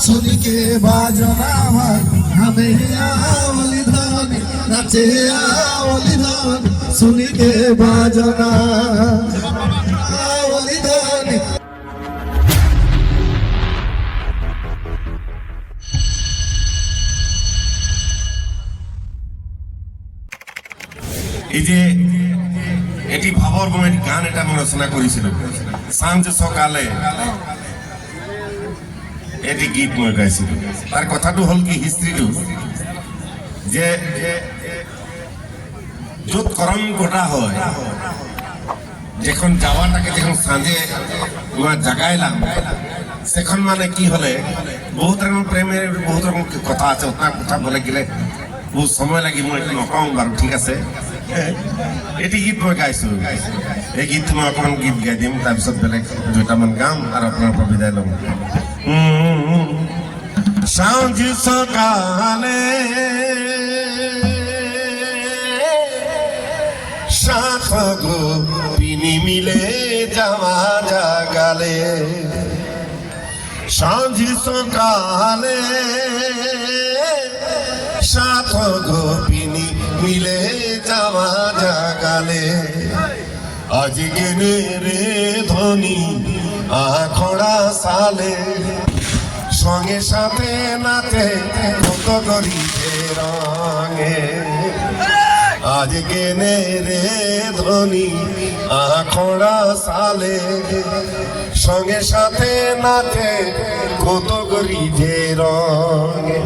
শুনিকে বাজনা আমার আমি আওলি ধানি নাচে আওলি ধানি শুনিকে বাজনা আওলি ধানি। এই যে এটি ভাবর বমের গান এটা আমি রচনা করেছিল সাঁঝ সকালে এটি গীত মই গাইছিল। তার কথাটো হল কি হিস্ট্রিটো যে যত করম ঘটা হয় যখন যাওয়াটাকে যখন সাঁঝে জাগাইলাম সেখন মানে কি হলে বহুত রকম প্রেমের বহুত রকম কথা আছে ওটা কথা বলে গেলে বহুত সময় লাগি মই নকওঁ বাৰু ঠিক আছে। এটি গীত মই গাইছো এই গীত মই অকণমান গীত গাই দিম তাৰপিছত বেলেগ দুটামান গাম আৰু আপোনাৰ পৰা বিদায় ল'ম। সাঁঝ সকালে শাখ গোপিনী মিলে যাওয়া জাগালে সাঁঝ সকালে শাখ গোপিনী মিলে যাওয়া জাগালে আজকে রে ধনী আখড়া সালে সঙ্গে সাথে নাচে কত গরিবের রঙে আজকে রে ধনী আখড়া সালে সঙ্গে সাথে নাচে কত গরিবের রঙে।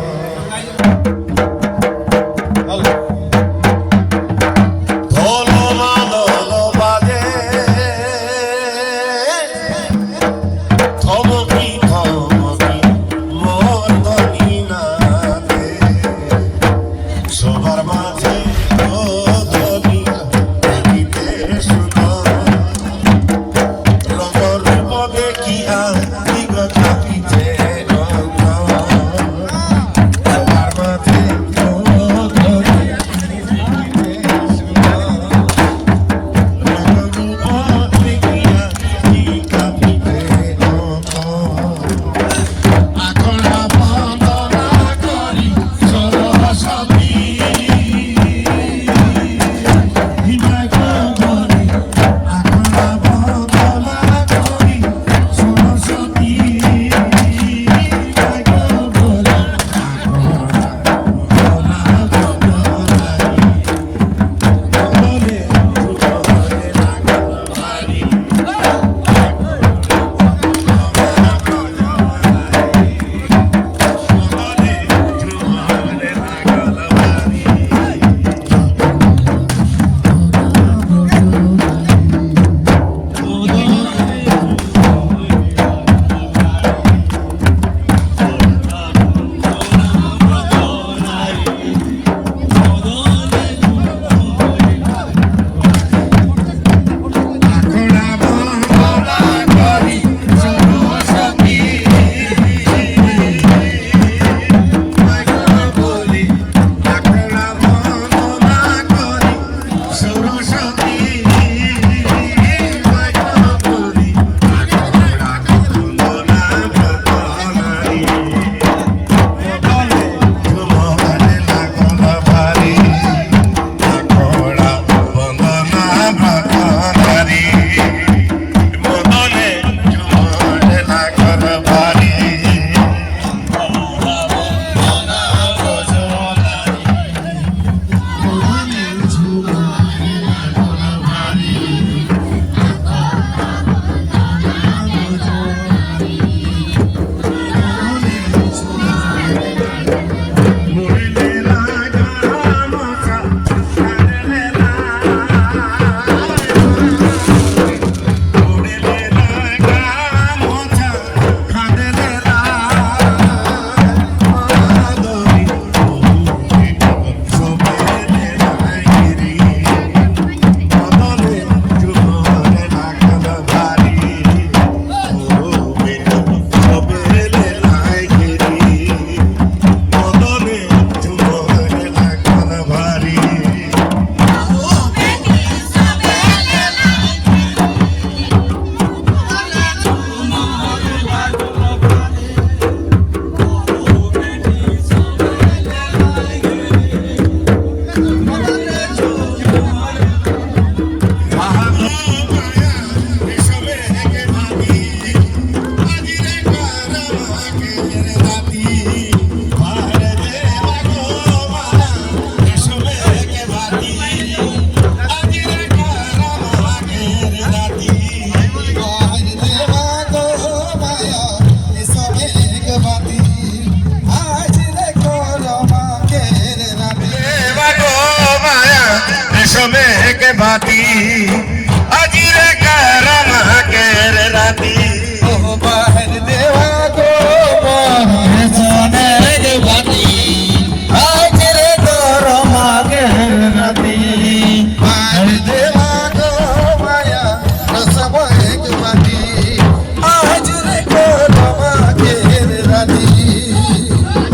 समय के बाती अजीरे करम के राती ओ बाहर देवा को बाहर सोने के बाती आज रे तोरो मागे राती बाहर देवा को माया रसम एक बाती आज रे तोरो मागे राती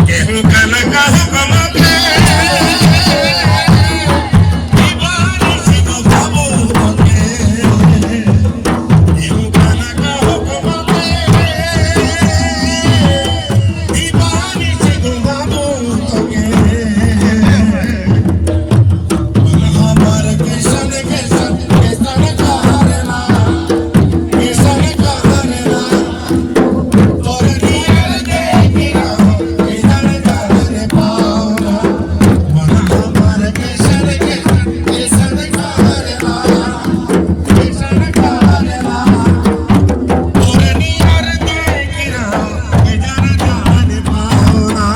केहू कन कहू कम के दीवानी से तो बाबू के केहू कन कहू कम के दीवानी से तो बाबू के हमार किशन किशन किशन करना किशन करना तोर नियर देखिया किशन करने पाऊंगा हमार किशन किशन किशन करना किशन करना तोर नियर देखिया किशन करने पाऊंगा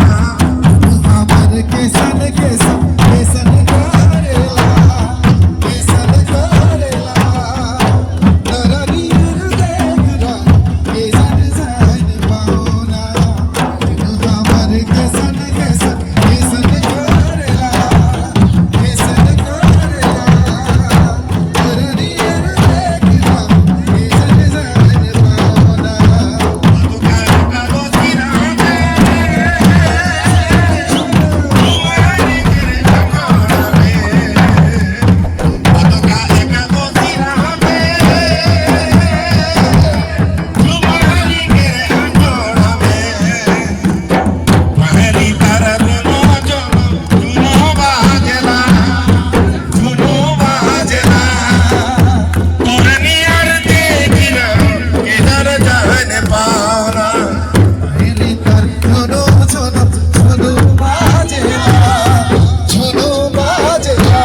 हमार केसन केसन केसन करेला केसन करेला नरनी देखरा केसन जान पाओना हमार केसन केसन केसन करेला केसन करेला नरनी देखरा केसन जान पाओना मेरी तर झुनू झुनू झुनू बाजेला झुनू बाजेला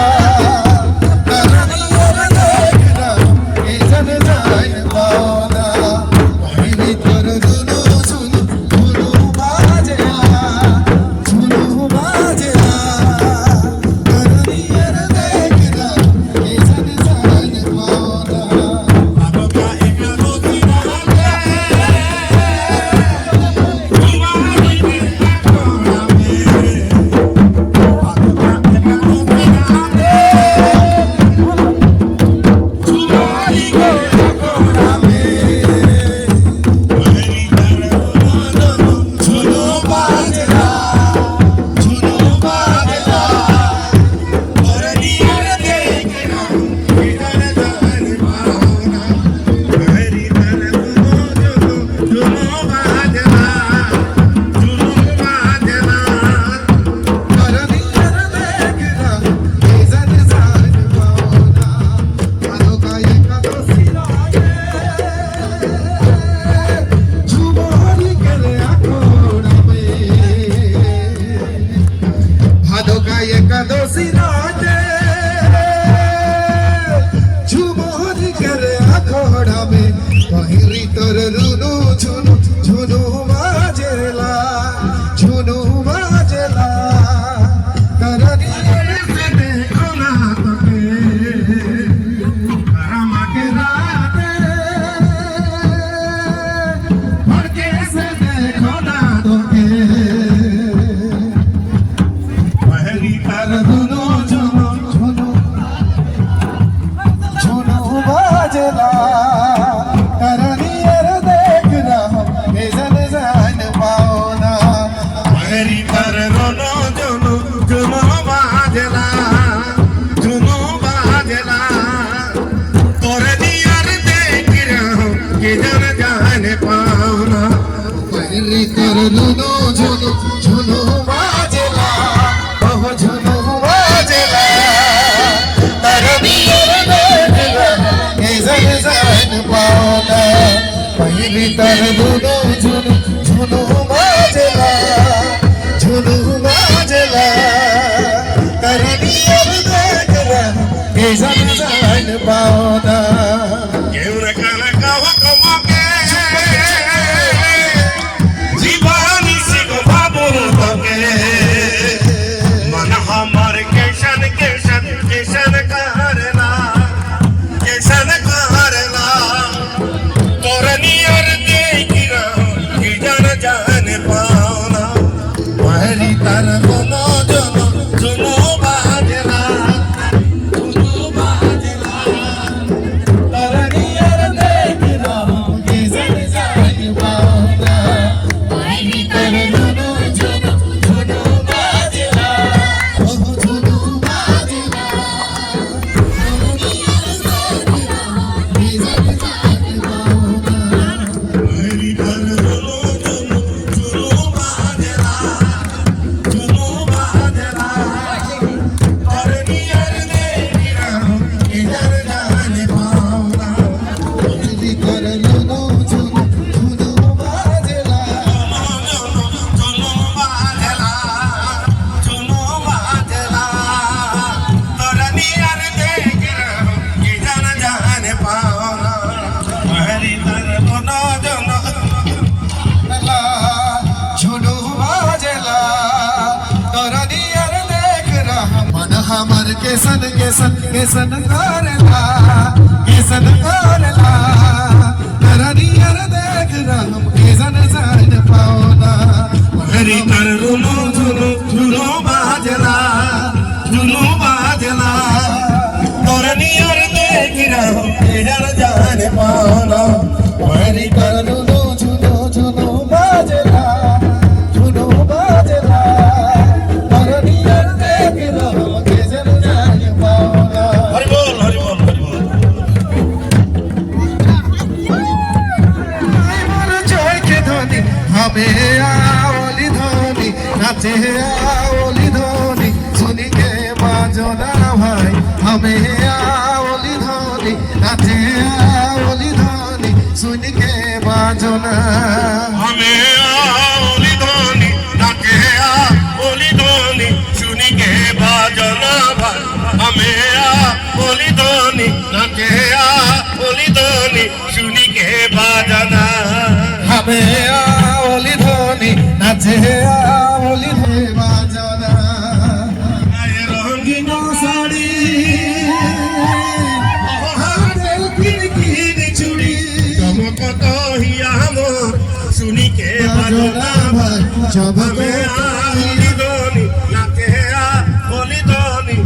नरनियर देखरा केसन जान पाओना मेरी तर झुनू झुनू झुनू बाजेला झुनू बाजेला नरनियर देखरा केसन जान पाओना झुनू बाजेला झुनू बाजेला नरनियर देखरा केसन जान पाओना अनोखा एका दोसिरागे झुमारी करे आकोड़ा में भादोका एकादशी राते झुमारी करे आकोड़ा में पहिरी तर रुनु झुनु झुनु बाजेला झुनु बाजेला नरनियर से देखो ना तोके रामा के राते भड़के से देखो ना तोके पहली तार दुनो झुनो झुनो झुनो बाजेला नरनियर देख रहा केसन जान पाओना मेरी तर रोनो जुनो जुनो बाजला जुनो बाजला तोरे नियर देख रहो कि जन जाने पाऊना पहली कर लूनो झुनो झुनो बाजेला ओह झुनो बाजेला नरनियर देखरा केसन जान पाओना पहली तर लूनो झुनो झुनो बाजेला झुनो बाजेला नरनियर देखरा केसन जान पाओना केहू न काना कहू कम के जीवानी से को बाबू केसन केसन केसन करेला केसन करेला नरनियर देख राम केसन जान पाओना हरी कर झुलू झुलू झुलू बाजला नरनियर देख राम केसन जान पाओना हरी कर झुलू झुलू झुलू बाजला नरनियर देख राम केसन जान पाओना हरि बोल हरि बोल हरि बोल हमें आवली धोनी नाचे आवली धोनी सुनी के बाजो ना भाई हमें आवली धोनी नाचे आवली धोनी सुनी के बाजो ना हमें आवली धोनी नाचे आवली धोनी सुनी के बाजना भाई हमें आवली धोनी नाचे आवली धोनी सुनी के बाजना हमें आवली धोनी नाचे आवली धोनी बाजो ना आए रंगीन साड़ी हाथेल किन चूड़ी चमक तो हिया मोर सुनी के बाजना भाई जब हमें आवली धोनी नाचे आवली धोनी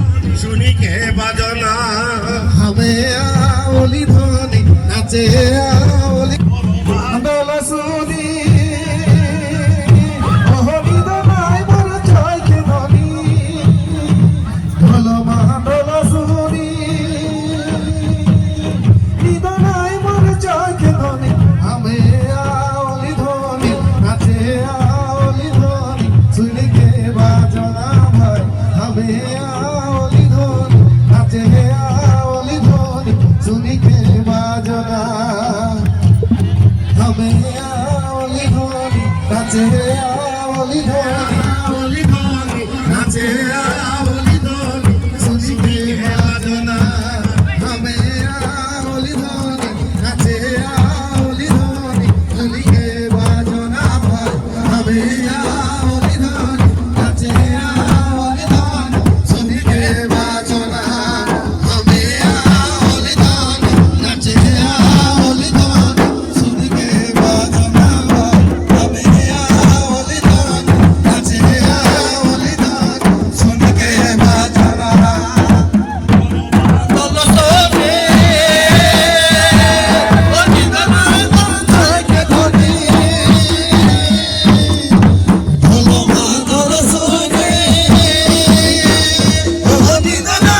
सुनी के बाजना हमें आवली धोनी नाचे आवली डोला सुनी ओहनी दनाई मोर छय के धनी ढोलो मा डोला सुनी दनाई मोर छय के धनी हमें आवली धोनी नाचे आवली धोनी सुन के बाजना भाई हमें आवली धोनी नाचे आवली धोनी सुन के बाजना हमें आवली धोनी नाचे आवली धोनी आवली धोनी नाचे आवली धोनी सुनी के बाजना हमें आवली धोनी नाचे आवली धोनी सुनी के बाजना भाई हमें आवली धोनी नाचे आवली धोनी सुनी के बाजना हमें आवली धोनी नाचे आवली धोनी सुनी के बाजना भाई हमें आवली धोनी नाचे आवली धोनी सुनी के बाजना बोलो सोने ओ निदना छय के धनी बोलो मा बोलो सोने ओ निदना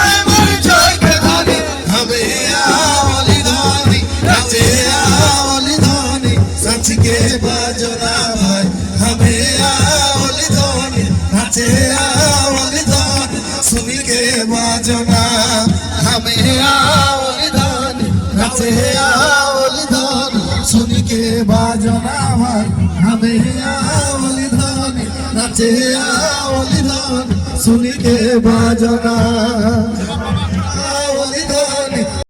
छय के धनी हमें आवली धोनी नाचे आवली धोनी सच के बाजना भाई हमें आवली धोनी नाचे आवली धोनी सुनी के बाजना हमें आवली धोनी नाचे आवली धोनी सुनी के बाजना भाई हमें आवली धोनी नाचे आवली धोनी सुनी के बाजना